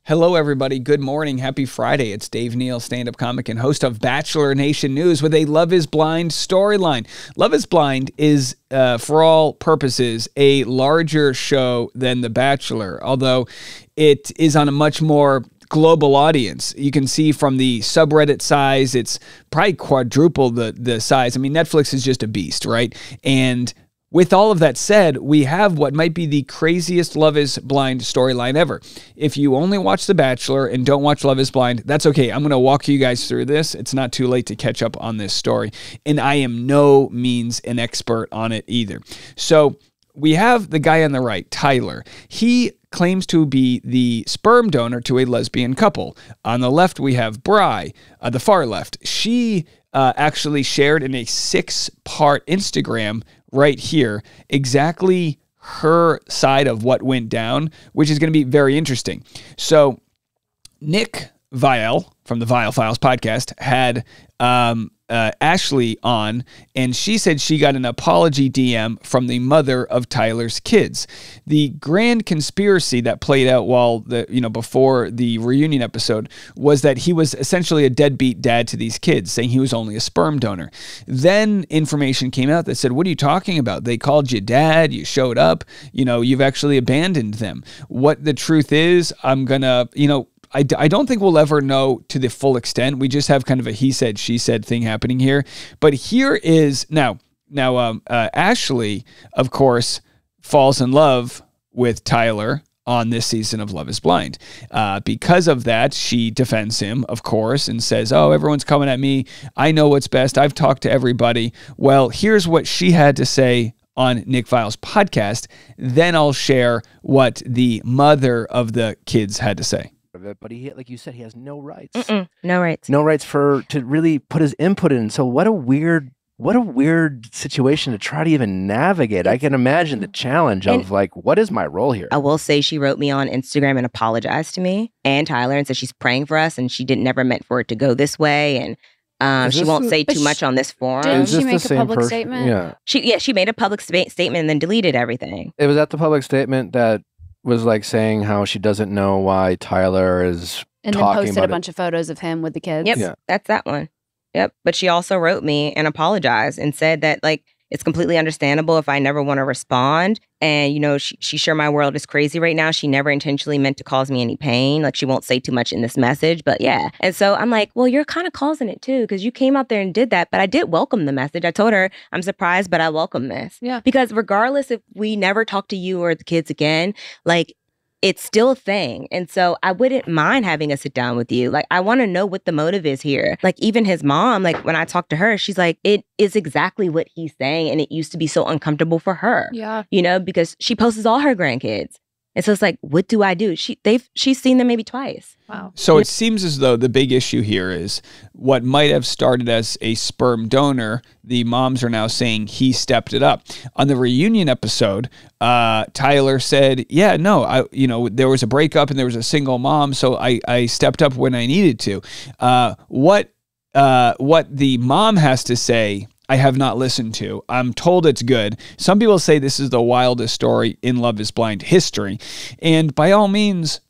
Hello, everybody. Good morning. Happy Friday. It's Dave Neal, stand-up comic and host of Bachelor Nation News with a Love is Blind storyline. Love is Blind is, for all purposes, a larger show than The Bachelor, although it is on a much more global audience. You can see from the subreddit size, it's probably quadruple the size. I mean, Netflix is just a beast, right? And with all of that said, we have what might be the craziest Love is Blind storyline ever. If you only watch The Bachelor and don't watch Love is Blind, that's okay. I'm going to walk you guys through this. It's not too late to catch up on this story. And I am no means an expert on it either. So we have the guy on the right, Tyler. He claims to be the sperm donor to a lesbian couple. On the left, we have Bri, the far left. She actually shared in a 6-part Instagram right here exactly her side of what went down, which is going to be very interesting. So Nick Viall from the Viall Files podcast had Ashley on, and she said she got an apology DM from the mother of Tyler's kids. The grand conspiracy that played out before the reunion episode was that he was essentially a deadbeat dad to these kids, saying he was only a sperm donor. Then information came out that said, what are you talking about? They called you dad, you showed up, you've actually abandoned them. What the truth is, I'm gonna, I don't think we'll ever know to the full extent. We just have kind of a he said, she said thing happening here. But here is now Ashley, of course, falls in love with Tyler on this season of Love is Blind. Because of that, she defends him, of course, and says, oh, everyone's coming at me. I know what's best. I've talked to everybody. Well, here's what she had to say on Nick Viall's podcast. Then I'll share what the mother of the kids had to say. But he, like you said, he has no rights. No rights. No rights to really put his input in. So what a weird situation to try to even navigate. I can imagine the challenge of what is my role here? I will say she wrote me on Instagram and apologized to me and Tyler and said she's praying for us and she never meant for it to go this way. And she won't say too much on this forum. Didn't she make a public statement? Yeah. She made a public statement and then deleted everything. It was at the public statement that was saying how she doesn't know why Tyler is and then posted a bunch of photos of him with the kids. Yep, that's that one. Yep, but she also wrote me and apologized and said that it's completely understandable if I never want to respond. And, she's sure my world is crazy right now. She never intentionally meant to cause me any pain. She won't say too much in this message, but yeah. And so I'm like, well, you're kind of causing it too, because you came out there and did that. But I did welcome the message. I told her, I'm surprised, but I welcome this. Yeah. Because regardless if we never talk to you or the kids again, it's still a thing. And so I wouldn't mind having a sit down with you. I want to know what the motive is here. Even his mom, when I talked to her, she's like, it is exactly what he's saying. And it used to be so uncomfortable for her. Yeah. Because she posts all her grandkids. And so it's what do I do? She's seen them maybe twice. Wow. So it seems as though the big issue here is what might have started as a sperm donor, the moms are now saying he stepped it up. On the reunion episode, Tyler said, yeah, no, there was a breakup and there was a single mom, so I stepped up when I needed to. What the mom has to say, I have not listened to. I'm told it's good. Some people say this is the wildest story in Love is Blind history. And by all means,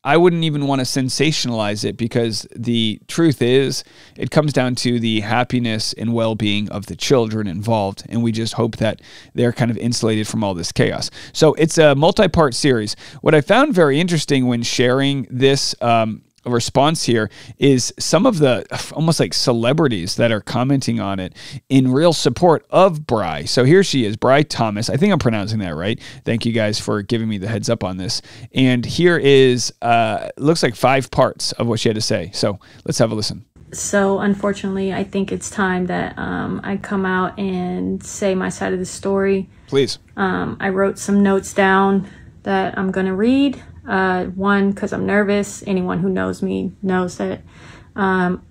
I wouldn't even want to sensationalize it because the truth is it comes down to the happiness and well-being of the children involved. And we just hope that they're kind of insulated from all this chaos. So it's a multi-part series. What I found very interesting when sharing this response here is some of the almost celebrities that are commenting on it in real support of Bri. So here she is, Bri Thomas. I think I'm pronouncing that right. Thank you guys for giving me the heads up on this. And here is, looks like 5 parts of what she had to say. So let's have a listen. So unfortunately, I think it's time that I come out and say my side of the story. Please. I wrote some notes down that I'm going to read. One, because I'm nervous. Anyone who knows me knows that I'm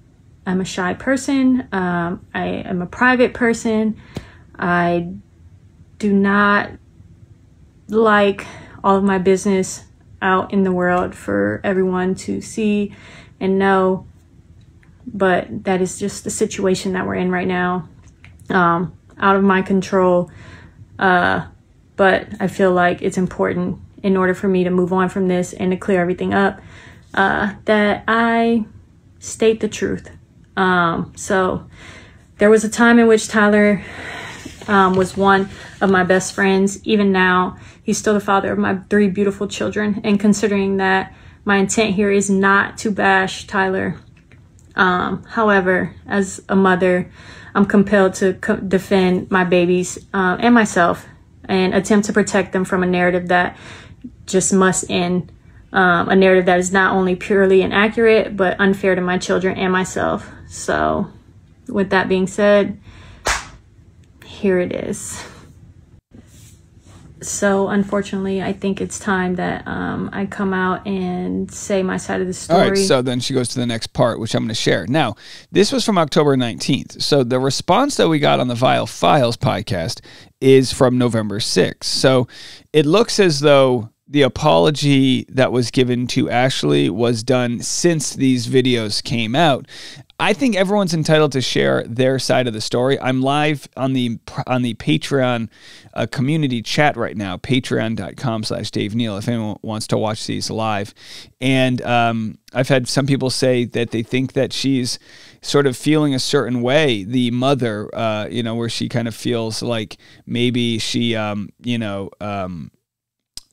a shy person. I am a private person. I do not like all of my business out in the world for everyone to see and know. But that is just the situation that we're in right now. Out of my control. But I feel like it's important in order for me to move on from this and to clear everything up. that I state the truth. So there was a time in which Tyler was one of my best friends. Even now, he's still the father of my 3 beautiful children. And considering that my intent here is not to bash Tyler, however, as a mother, I'm compelled to defend my babies and myself and attempt to protect them from a narrative that just must end. A narrative that is not only purely inaccurate, but unfair to my children and myself. So with that being said, here it is. So unfortunately, I think it's time that I come out and say my side of the story. All right, so then she goes to the next part, which I'm going to share. Now, this was from October 19th. So the response that we got on the Vile Files podcast is from November 6th. So it looks as though the apology that was given to Ashley was done since these videos came out. I think everyone's entitled to share their side of the story. I'm live on the Patreon community chat right now, patreon.com/Dave Neal, if anyone wants to watch these live. And I've had some people say that they think that she's sort of feeling a certain way, the mother, where she kind of feels like maybe she,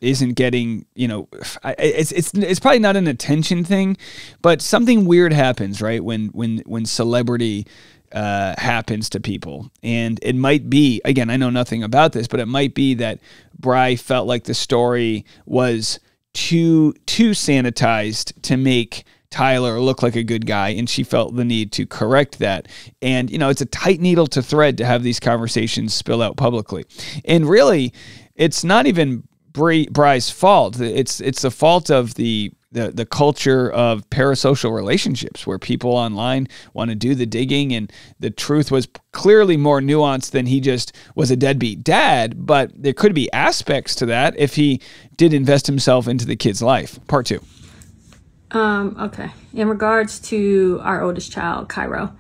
isn't getting, it's probably not an attention thing, but something weird happens, right? When celebrity happens to people. And it might be, again, I know nothing about this, but it might be that Bri felt like the story was too sanitized to make Tyler look like a good guy, and she felt the need to correct that. And, it's a tight needle to thread to have these conversations spill out publicly. And really, it's not even Bri's fault. It's the fault of the culture of parasocial relationships where people online want to do the digging, and the truth was clearly more nuanced than he just was a deadbeat dad, but there could be aspects to that if he did invest himself into the kid's life. Part 2. Okay. In regards to our oldest child, Cairo,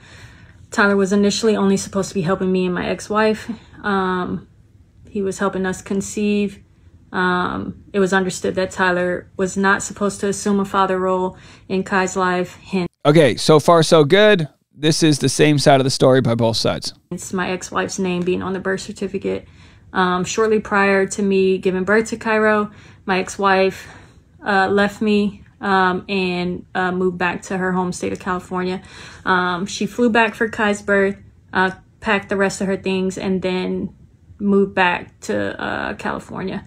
Tyler was initially only supposed to be helping me and my ex-wife. He was helping us conceive. It was understood that Tyler was not supposed to assume a father role in Kai's life. Hence, okay, so far so good. This is the same side of the story by both sides. It's my ex-wife's name being on the birth certificate. Shortly prior to me giving birth to Cairo, my ex-wife left me and moved back to her home state of California. She flew back for Kai's birth, packed the rest of her things, and then moved back to California.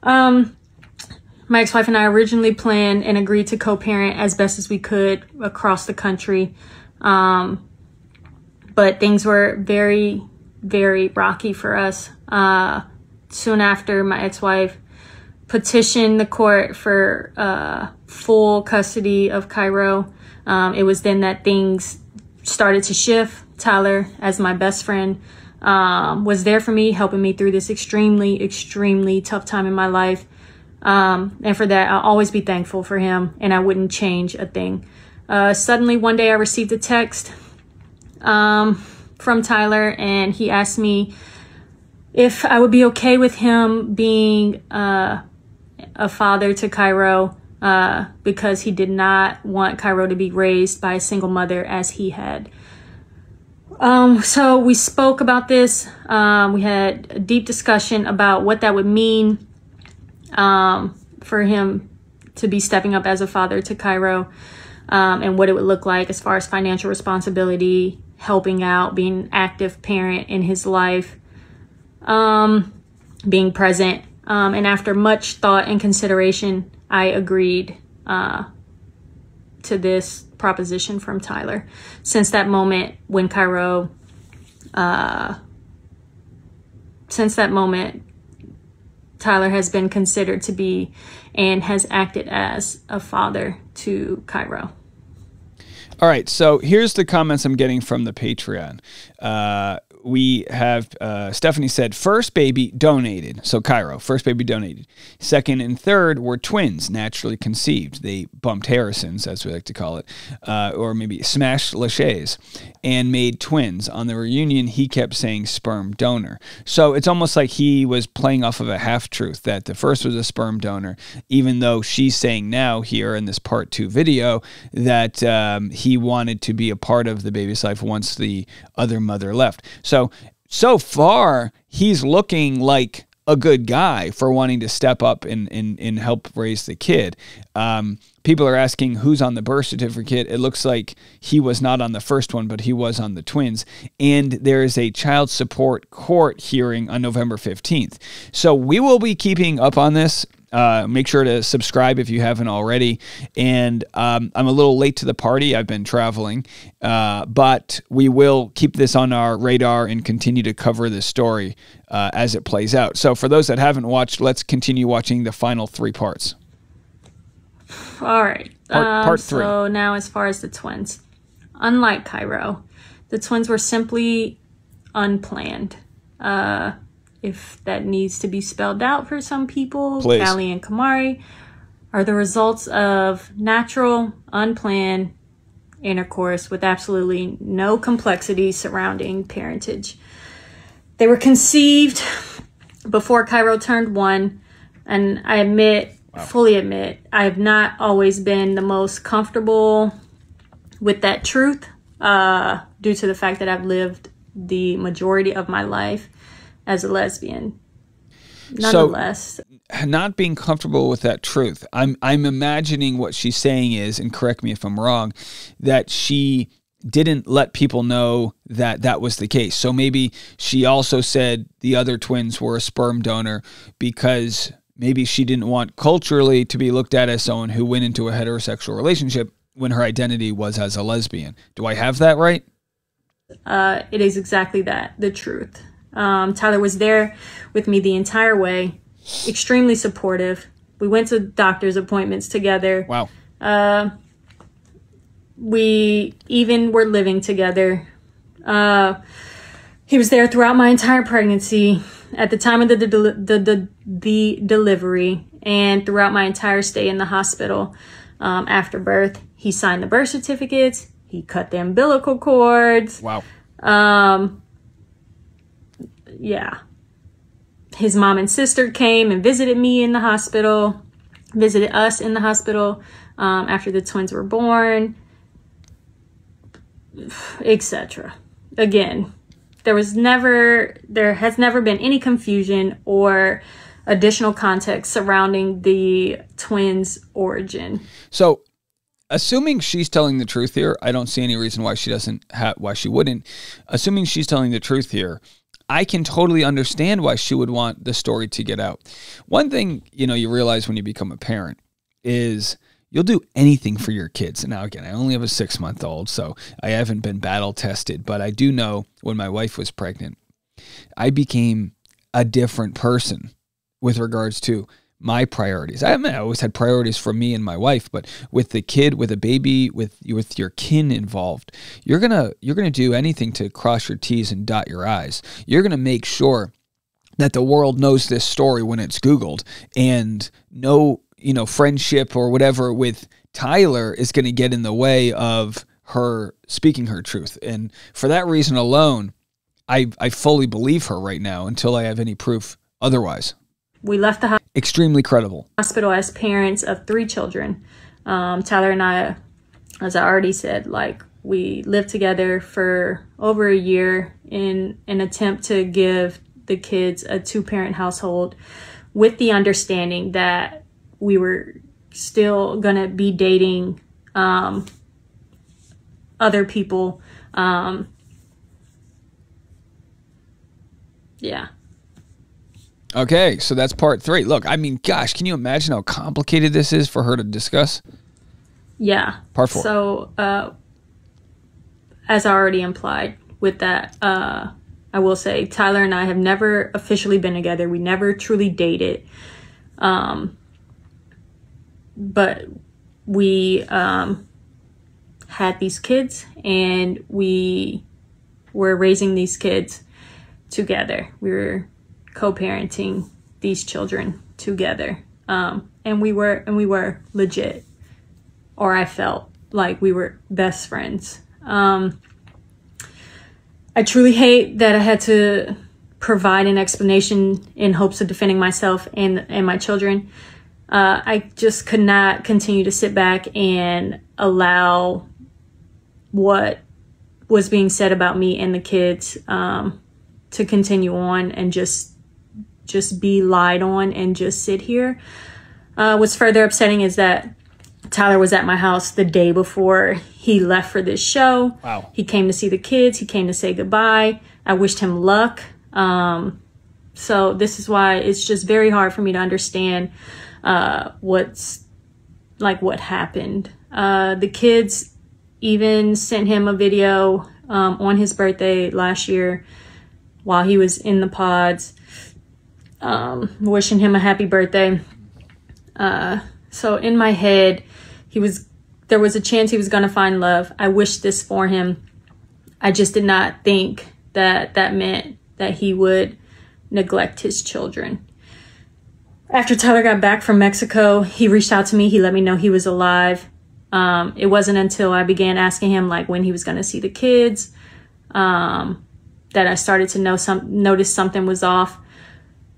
My ex-wife and I originally planned and agreed to co-parent as best as we could across the country. But things were very, very rocky for us. Soon after, my ex-wife petitioned the court for full custody of Cairo. It was then that things started to shift. Tyler, as my best friend, was there for me, helping me through this extremely, extremely tough time in my life. And for that, I'll always be thankful for him, and I wouldn't change a thing. Suddenly, one day I received a text from Tyler, and he asked me if I would be okay with him being a father to Cairo, because he did not want Cairo to be raised by a single mother as he had. So we spoke about this. We had a deep discussion about what that would mean for him to be stepping up as a father to Cairo, and what it would look like as far as financial responsibility, helping out, being an active parent in his life, being present. And after much thought and consideration, I agreed to this proposition from Tyler. Since that moment when Cairo, Tyler has been considered to be and has acted as a father to Cairo. All right, so here's the comments I'm getting from the Patreon. we have Stephanie said, first baby donated. So Cairo, first baby donated. Second and third were twins, naturally conceived. They bumped Harrisons, as we like to call it, or maybe smashed Lachey's, and made twins. On the reunion, he kept saying sperm donor. So it's almost like he was playing off of a half-truth, that the first was a sperm donor, even though she's saying now here in this part 2 video that he wanted to be a part of the baby's life once the other mother left. So far, he's looking like a good guy for wanting to step up and help raise the kid. People are asking who's on the birth certificate. It looks like he was not on the first one, but he was on the twins. And there is a child support court hearing on November 15th. So we will be keeping up on this. Make sure to subscribe if you haven't already. And I'm a little late to the party. I've been traveling. But we will keep this on our radar and continue to cover this story as it plays out. So for those that haven't watched, let's continue watching the final 3 parts. All right. Part 3. So now as far as the twins, unlike Cairo, the twins were simply unplanned. If that needs to be spelled out for some people, please. Callie and Kamari are the results of natural, unplanned intercourse with absolutely no complexity surrounding parentage. They were conceived before Cairo turned 1, and I fully admit, I have not always been the most comfortable with that truth due to the fact that I've lived the majority of my life as a lesbian. Nonetheless, so, not being comfortable with that truth, I'm imagining what she's saying is, and correct me if I'm wrong, that she didn't let people know that that was the case. So maybe she also said the other twins were a sperm donor because maybe she didn't want culturally to be looked at as someone who went into a heterosexual relationship when her identity was as a lesbian. Do I have that right? It is exactly that, the truth. Tyler was there with me the entire way, extremely supportive. We went to doctor's appointments together. Wow. We even were living together. He was there throughout my entire pregnancy, at the time of the delivery, and throughout my entire stay in the hospital after birth. He signed the birth certificates. He cut the umbilical cords. Wow. Yeah. His mom and sister came and visited me in the hospital, visited us in the hospital after the twins were born, etc. Again, there has never been any confusion or additional context surrounding the twins' origin. So, assuming she's telling the truth here, I don't see any reason why she wouldn't. Assuming she's telling the truth here, I can totally understand why she would want the story to get out. One thing, you realize when you become a parent is you'll do anything for your kids. Now, again, I only have a 6-month-old, so I haven't been battle tested, but I do know when my wife was pregnant, I became a different person with regards to my priorities. I always had priorities for me and my wife, but with the kid, with a baby, with your kin involved, you're gonna do anything to cross your T's and dot your I's. You're gonna make sure that the world knows this story when it's Googled, and no, friendship or whatever with Tyler is gonna get in the way of her speaking her truth. And for that reason alone, I fully believe her right now until I have any proof otherwise. We left the extremely credible hospital as parents of 3 children. Tyler and I, as I already said, we lived together for over a year in an attempt to give the kids a 2-parent household, with the understanding that we were still gonna be dating other people. Yeah. Okay, so that's part 3. Look, gosh, can you imagine how complicated this is for her to discuss? Yeah. Part 4. So, as I already implied with that, I will say Tyler and I have never officially been together. We never truly dated. But we had these kids, and we were raising these kids together. We were co-parenting these children together. And we were legit, or I felt like we were best friends. I truly hate that I had to provide an explanation in hopes of defending myself and my children. I just could not continue to sit back and allow what was being said about me and the kids to continue on and just be lied on and just sit here. What's further upsetting is that Tyler was at my house the day before he left for this show. Wow. He came to see the kids. He came to say goodbye. I wished him luck. So this is why it's just very hard for me to understand what happened. The kids even sent him a video on his birthday last year while he was in the pods, wishing him a happy birthday. So in my head, there was a chance he was going to find love. I wished this for him. I just did not think that meant that he would neglect his children. After Tyler got back from Mexico, he reached out to me. He let me know he was alive. It wasn't until I began asking him when he was going to see the kids, that I started to notice something was off.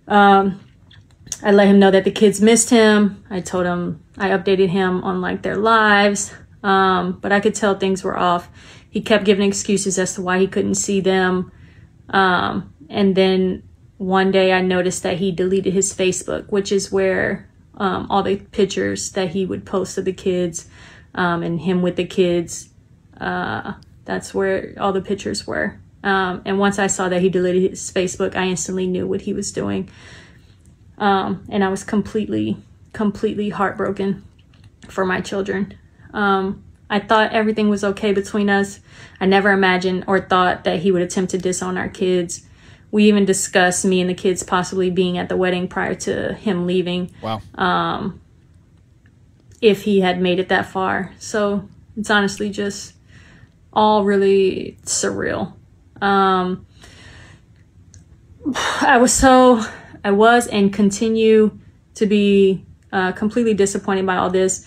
I let him know that the kids missed him. I told him, I updated him on their lives. But I could tell things were off. He kept giving excuses as to why he couldn't see them. And then one day I noticed that he deleted his Facebook, which is where all the pictures that he would post of the kids and him with the kids, that's where all the pictures were. And once I saw that he deleted his Facebook, I instantly knew what he was doing. And I was completely heartbroken for my children. I thought everything was okay between us. I never imagined or thought that he would attempt to disown our kids. We even discussed me and the kids possibly being at the wedding prior to him leaving. Wow. If he had made it that far. So it's honestly just all really surreal. I was and continue to be completely disappointed by all this,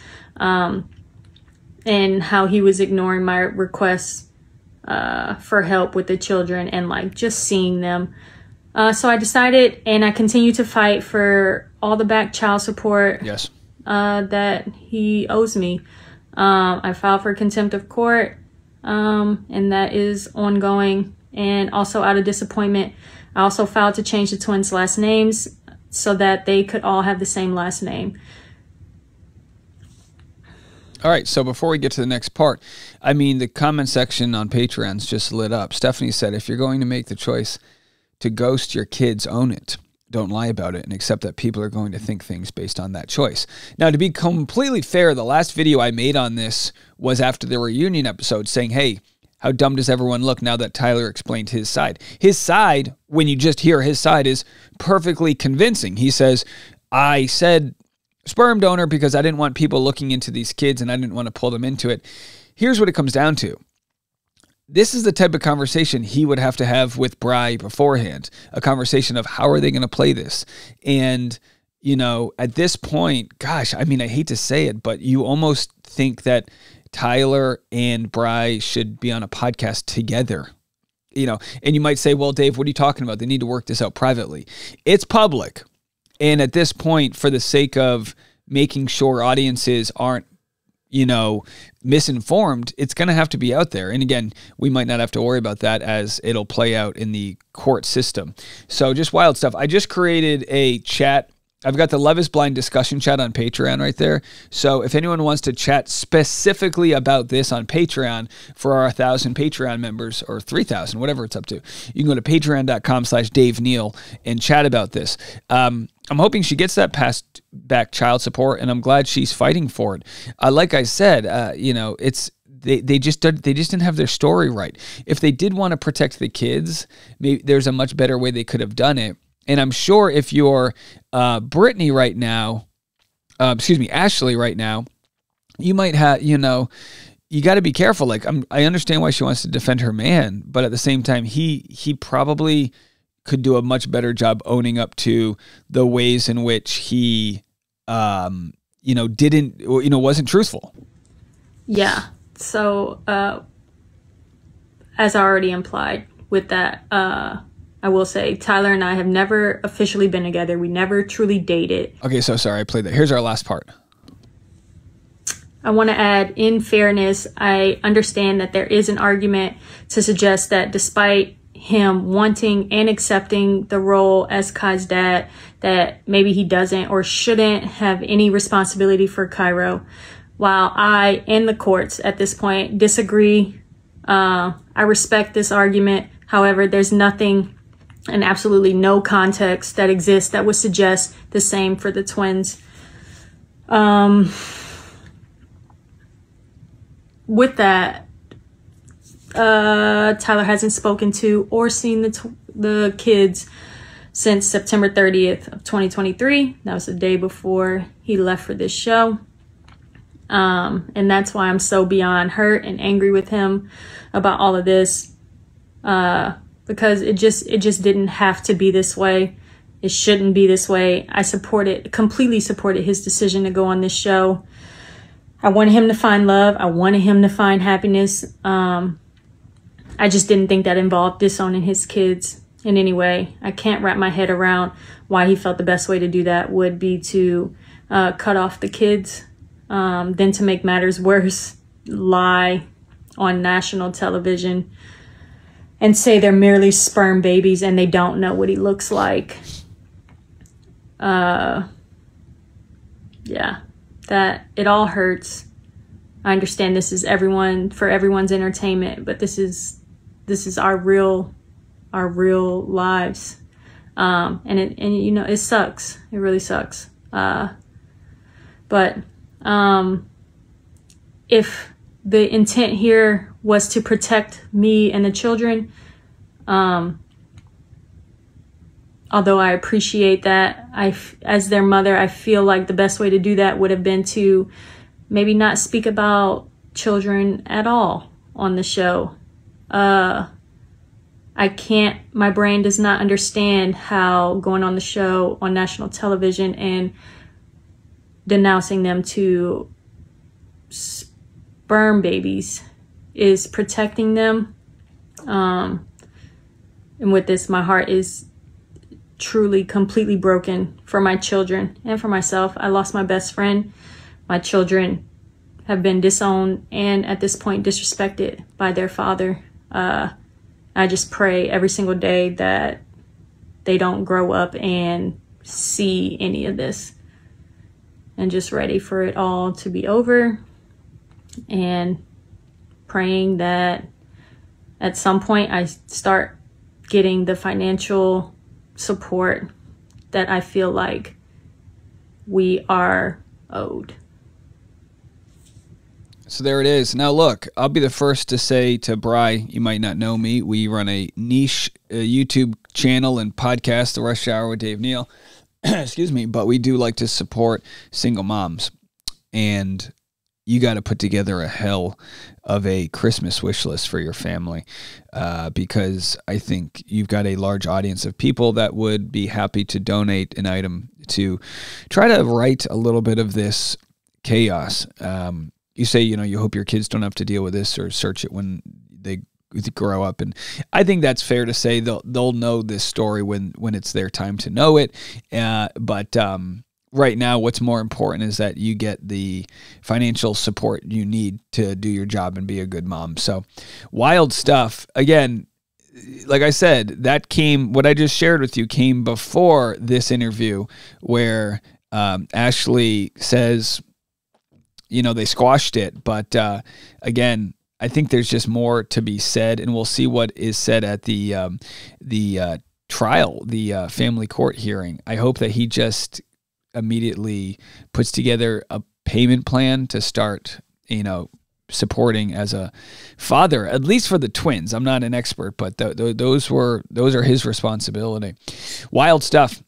and how he was ignoring my requests for help with the children and just seeing them. So I decided, and I continue to fight for all the back child support. Yes. That he owes me. I filed for contempt of court, and that is ongoing. And also out of disappointment, I also filed to change the twins' last names so that they could all have the same last name. All right, so before we get to the next part, the comment section on Patreon's just lit up. Stephanie said, if you're going to make the choice to ghost your kids, own it. Don't lie about it and accept that people are going to think things based on that choice. Now, to be completely fair, the last video I made on this was after the reunion episode saying, hey, how dumb does everyone look now that Tyler explained his side? His side, when you just hear his side, is perfectly convincing. He says, I said sperm donor because I didn't want people looking into these kids and I didn't want to pull them into it. Here's what it comes down to. This is the type of conversation he would have to have with Bri beforehand, a conversation of how are they going to play this? And, at this point, gosh, I hate to say it, but you almost think that Tyler and Bri should be on a podcast together, and you might say, well, Dave, what are you talking about? They need to work this out privately. It's public. And at this point, for the sake of making sure audiences aren't, misinformed, it's going to have to be out there. And again, we might not have to worry about that as it'll play out in the court system. So just wild stuff. I just created a chat. I've got the Love is Blind discussion chat on Patreon right there. So if anyone wants to chat specifically about this on Patreon for our 1,000 Patreon members, or 3,000, whatever it's up to, you can go to patreon.com/Dave Neal and chat about this. I'm hoping she gets that past back child support, and I'm glad she's fighting for it. Like I said, they just didn't have their story right. If they did want to protect the kids, maybe there's a much better way they could have done it. And I'm sure if you're Ashley right now, you might have, you got to be careful. I understand why she wants to defend her man, but at the same time, he probably could do a much better job owning up to the ways in which he, wasn't truthful. Yeah. So, as I already implied with that, I will say Tyler and I have never officially been together. We never truly dated. Okay, so sorry, I played that. Here's our last part. I want to add, in fairness, I understand that there is an argument to suggest that despite him wanting and accepting the role as Kai's dad, that maybe he doesn't or shouldn't have any responsibility for Cairo. While I and the courts at this point disagree, I respect this argument. However, there's nothing and absolutely no context that exists that would suggest the same for the twins. With that, Tyler hasn't spoken to or seen the kids since September 30th of 2023. That was the day before he left for this show. And that's why I'm so beyond hurt and angry with him about all of this. Because it just didn't have to be this way. It shouldn't be this way. I completely supported his decision to go on this show. I wanted him to find love. I wanted him to find happiness. I just didn't think that involved disowning his kids in any way. I can't wrap my head around why he felt the best way to do that would be to cut off the kids, then to make matters worse, lie on national television and say they're merely sperm babies and they don't know what he looks like. Yeah. That it all hurts. I understand this is for everyone's entertainment, but this is our real lives. And it sucks. It really sucks. But if the intent here was to protect me and the children, although I appreciate that, as their mother, I feel like the best way to do that would have been to maybe not speak about children at all on the show. My brain does not understand how going on the show on national television and denouncing them to sperm babies is protecting them. And with this, my heart is truly completely broken for my children and for myself. I lost my best friend. My children have been disowned and at this point disrespected by their father. I just pray every single day that they don't grow up and see any of this, and just ready for it all to be over, and praying that at some point I start getting the financial support that I feel like we are owed. So there it is. Now look, I'll be the first to say to Bri, you might not know me, we run a niche YouTube channel and podcast, The Rush Hour with Dave Neal. Excuse me, but we do like to support single moms. And you got to put together a hell of a Christmas wish list for your family, because I think you've got a large audience of people that would be happy to donate an item to try to right a little bit of this chaos. You say, you hope your kids don't have to deal with this or search it when they grow up. And I think that's fair to say. They'll know this story when it's their time to know it. But right now, what's more important is that you get the financial support you need to do your job and be a good mom. So wild stuff. Again, like I said, what I just shared with you came before this interview where Ashley says, they squashed it. But again, I think there's just more to be said, and we'll see what is said at the trial, the family court hearing. I hope that he just immediately puts together a payment plan to start, supporting as a father, at least for the twins. I'm not an expert, but those are his responsibility. Wild stuff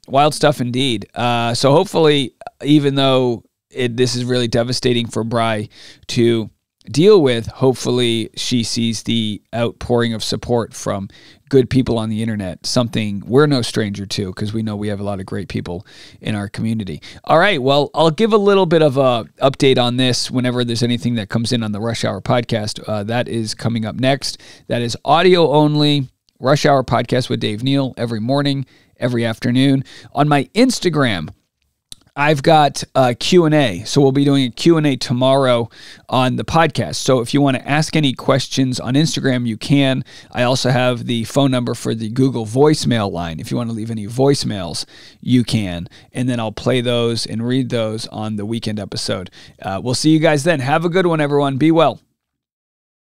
indeed. So hopefully, even though this is really devastating for Bri to deal with, hopefully she sees the outpouring of support from good people on the internet, something we're no stranger to, because we know we have a lot of great people in our community. All right, well, I'll give a little bit of a update on this whenever there's anything that comes in on the Rush Hour podcast. That is coming up next. That is audio only, Rush Hour podcast with Dave Neal, every morning, every afternoon. On my Instagram, I've got a Q&A. So we'll be doing a Q&A tomorrow on the podcast. So if you want to ask any questions on Instagram, you can. I also have the phone number for the Google voicemail line. If you want to leave any voicemails, you can. And then I'll play those and read those on the weekend episode. We'll see you guys then. Have a good one, everyone. Be well.